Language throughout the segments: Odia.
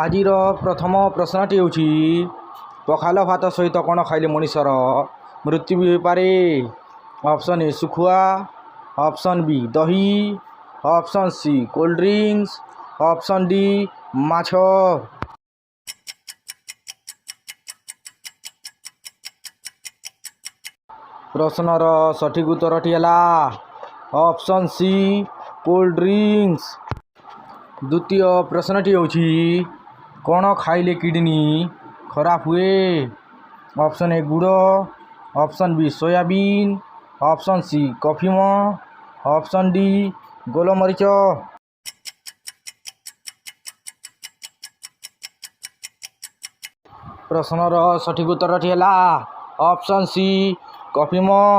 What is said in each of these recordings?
ଆଜିର ପ୍ରଥମ ପ୍ରଶ୍ନଟି ହେଉଛି ପଖାଳ ଭାତ ସହିତ କ'ଣ ଖାଇଲେ ମଣିଷର ମୃତ୍ୟୁ ବି ହୋଇପାରେ? ଅପସନ୍ ଏ ଶୁଖୁଆ, ଅପସନ୍ ବି ଦହି, option C cold drinks, option D ମାଛ। ପ୍ରଶ୍ନର ସଠିକ୍ ଉତ୍ତରଟି ହେଲା ଅପସନ୍ ସି କୋଲ୍ଡ ଡ୍ରିଙ୍କସ୍। ଦ୍ୱିତୀୟ ପ୍ରଶ୍ନଟି ହେଉଛି କ'ଣ ଖାଇଲେ କିଡ଼ନୀ ଖରାପ ହୁଏ? ଅପସନ୍ ଏ ଗୁଡ଼, option B soybean, option C coffee ମହୁ, ଅପସନ୍ ଡି ଗୋଲମରିଚ। ପ୍ରଶ୍ନର ସଠିକ୍ ଉତ୍ତରଟି ହେଲା ଅପସନ୍ ସି କଫି ମହୁ।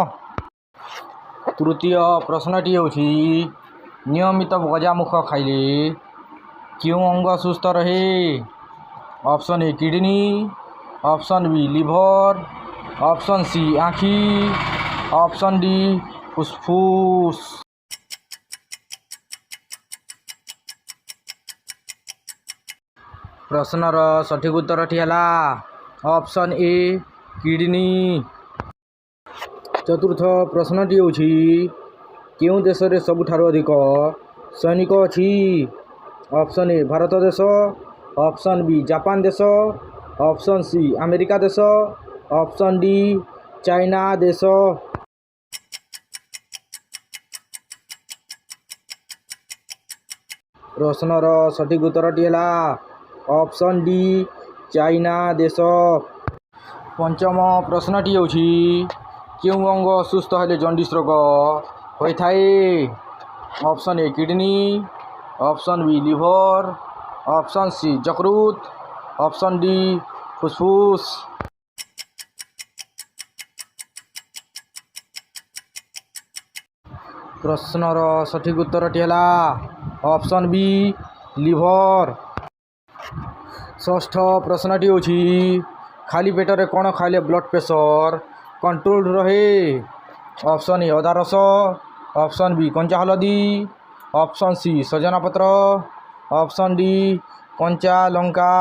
ତୃତୀୟ ପ୍ରଶ୍ନଟି ହେଉଛି ନିୟମିତ ଗଜାମୁଗ ଖାଇଲେ କେଉଁ ଅଙ୍ଗ ସୁସ୍ଥ ରହେ? Option A kidney, option B liver, option C ଆଖି, ଅପସନ୍ ଡି ଫୁସଫୁସ୍। ପ୍ରଶ୍ନର ସଠିକ୍ ଉତ୍ତରଟି ହେଲା ଅପସନ୍ ଏ କିଡ଼ନୀ। ଚତୁର୍ଥ ପ୍ରଶ୍ନଟି ହେଉଛି କେଉଁ ଦେଶରେ ସବୁଠାରୁ ଅଧିକ ସୈନିକ ଅଛି? ଅପସନ୍ ଏ ଭାରତ ଦେଶ, ଅପସନ୍ ବି ଜାପାନ ଦେଶ, ଅପସନ୍ ସି ଆମେରିକା ଦେଶ, ଅପସନ୍ ଡି ଚାଇନା ଦେଶ। ପ୍ରଶ୍ନର ସଠିକ୍ ଉତ୍ତରଟି ହେଲା ଅପସନ୍ ଡି ଚାଇନା ଦେଶ। ପଞ୍ଚମ ପ୍ରଶ୍ନଟି ହେଉଛି କେଉଁ ଅଙ୍ଗ ଅସୁସ୍ଥ ହେଲେ ଜଣ୍ଡିସ୍ ରୋଗ ହୋଇଥାଏ? Option A kidney, option B liver, option C ଯକୃତ, ଅପସନ୍ ଡି ଫୁସଫୁସ୍। ପ୍ରଶ୍ନର ସଠିକ୍ ଉତ୍ତରଟି ହେଲା ଅପସନ୍ ବି ଲିଭର। ଷଷ୍ଠ ପ୍ରଶ୍ନଟି ହେଉଛି ଖାଲି ପେଟରେ କ'ଣ ଖାଇଲେ ବ୍ଲଡ଼ ପ୍ରେସର କଣ୍ଟ୍ରୋଲ ରହେ? ଅପସନ୍ ଏ ଅଦା ରସ, ଅପସନ୍ ବି କଞ୍ଚା ହଳଦୀ, ଅପସନ୍ ସି ସଜନା ପତ୍ର, ଅପସନ୍ ଡି କଞ୍ଚା ଲଙ୍କା।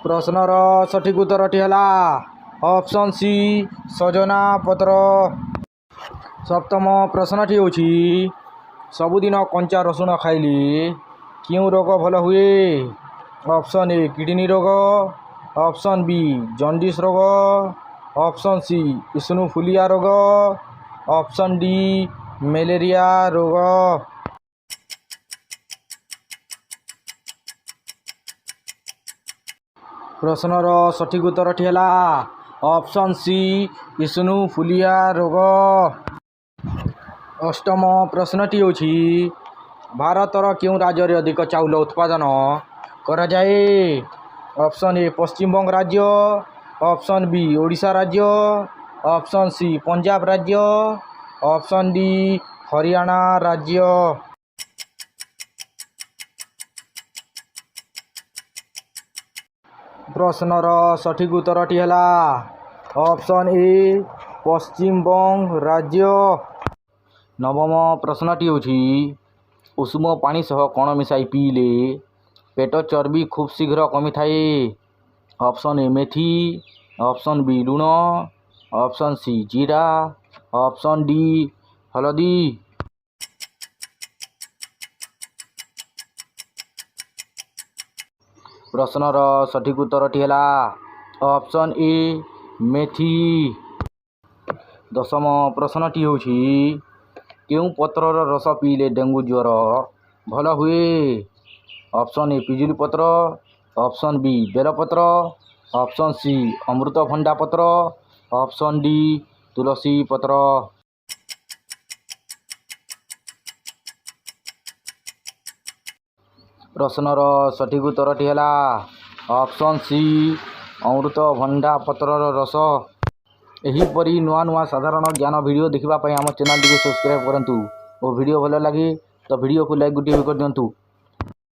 ପ୍ରଶ୍ନର ସଠିକ୍ ଉତ୍ତରଟି ହେଲା ଅପସନ୍ ସି ସଜନା ପତ୍ର। ସପ୍ତମ ପ୍ରଶ୍ନଟି ହେଉଛି ସବୁଦିନ କଞ୍ଚା ରସୁଣ ଖାଇଲେ କେଉଁ ରୋଗ ଭଲ ହୁଏ? ଅପସନ୍ ଏ କିଡ଼ନୀ ରୋଗ, ଅପସନ୍ ବି ଜଣ୍ଡିସ୍ ରୋଗ, ଅପସନ୍ ସି ଇସନୋଫିଲିଆ ରୋଗ, ଅପସନ୍ ଡି ମ୍ୟାଲେରିଆ ରୋଗ। ପ୍ରଶ୍ନର ସଠିକ୍ ଉତ୍ତରଟି ହେଲା ଅପସନ୍ ସି ଇସନୋଫିଲିଆ ରୋଗ। ଅଷ୍ଟମ ପ୍ରଶ୍ନଟି ହେଉଛି ଭାରତର କେଉଁ ରାଜ୍ୟରେ ଅଧିକ ଚାଉଳ ଉତ୍ପାଦନ କରାଯାଏ? ଅପସନ୍ ଏ ପଶ୍ଚିମବଙ୍ଗ ରାଜ୍ୟ, ଅପସନ୍ ବି ଓଡ଼ିଶା ରାଜ୍ୟ, ଅପସନ୍ ସି ପଞ୍ଜାବ ରାଜ୍ୟ, ଅପସନ୍ ଡି ହରିୟାଣା ରାଜ୍ୟ। ପ୍ରଶ୍ନର ସଠିକ୍ ଉତ୍ତରଟି ହେଲା ଅପସନ୍ ଏ ପଶ୍ଚିମବଙ୍ଗ ରାଜ୍ୟ। ନବମ ପ୍ରଶ୍ନଟି ହେଉଛି ଉଷୁମ ପାଣି ସହ କ'ଣ ମିଶାଇ ପିଇଲେ ପେଟ ଚର୍ବି ଖୁବ୍ ଶୀଘ୍ର କମିଥାଏ? Option A methi, option B ଲୁଣ, ଅପସନ୍ ସି ଜିରା, ଅପସନ୍ ଡି ହଳଦୀ। ପ୍ରଶ୍ନର ସଠିକ୍ ଉତ୍ତରଟି ହେଲା ଅପସନ୍ ଏ ମେଥି। ଦଶମ ପ୍ରଶ୍ନଟି ହେଉଛି କେଉଁ ପତ୍ରର ରସ ପିଇଲେ ଡେଙ୍ଗୁ ଜ୍ୱର ଭଲ ହୁଏ? ଅପସନ୍ ଏ ପିଜୁଳି ପତ୍ର, ଅପସନ୍ ବି ବେଲପତ୍ର, ଅପସନ୍ ସି ଅମୃତଭଣ୍ଡା ପତ୍ର, ଅପସନ୍ ଡି ତୁଳସୀ ପତ୍ର। ପ୍ରଶ୍ନର ସଠିକ୍ ଉତ୍ତରଟି ହେଲା ଅପସନ୍ ସି ଅମୃତଭଣ୍ଡା ପତ୍ରର ରସ। ଏହିପରି ନୂଆ ନୂଆ ସାଧାରଣ ଜ୍ଞାନ ଭିଡ଼ିଓ ଦେଖିବା ପାଇଁ ଆମ ଚ୍ୟାନେଲଟିକୁ ସବସ୍କ୍ରାଇବ୍ କରନ୍ତୁ ଓ ଭିଡ଼ିଓ ଭଲ ଲାଗେ ତ ଭିଡ଼ିଓକୁ ଲାଇକ୍ ଗୋଟିଏ ବି କରିଦିଅନ୍ତୁ।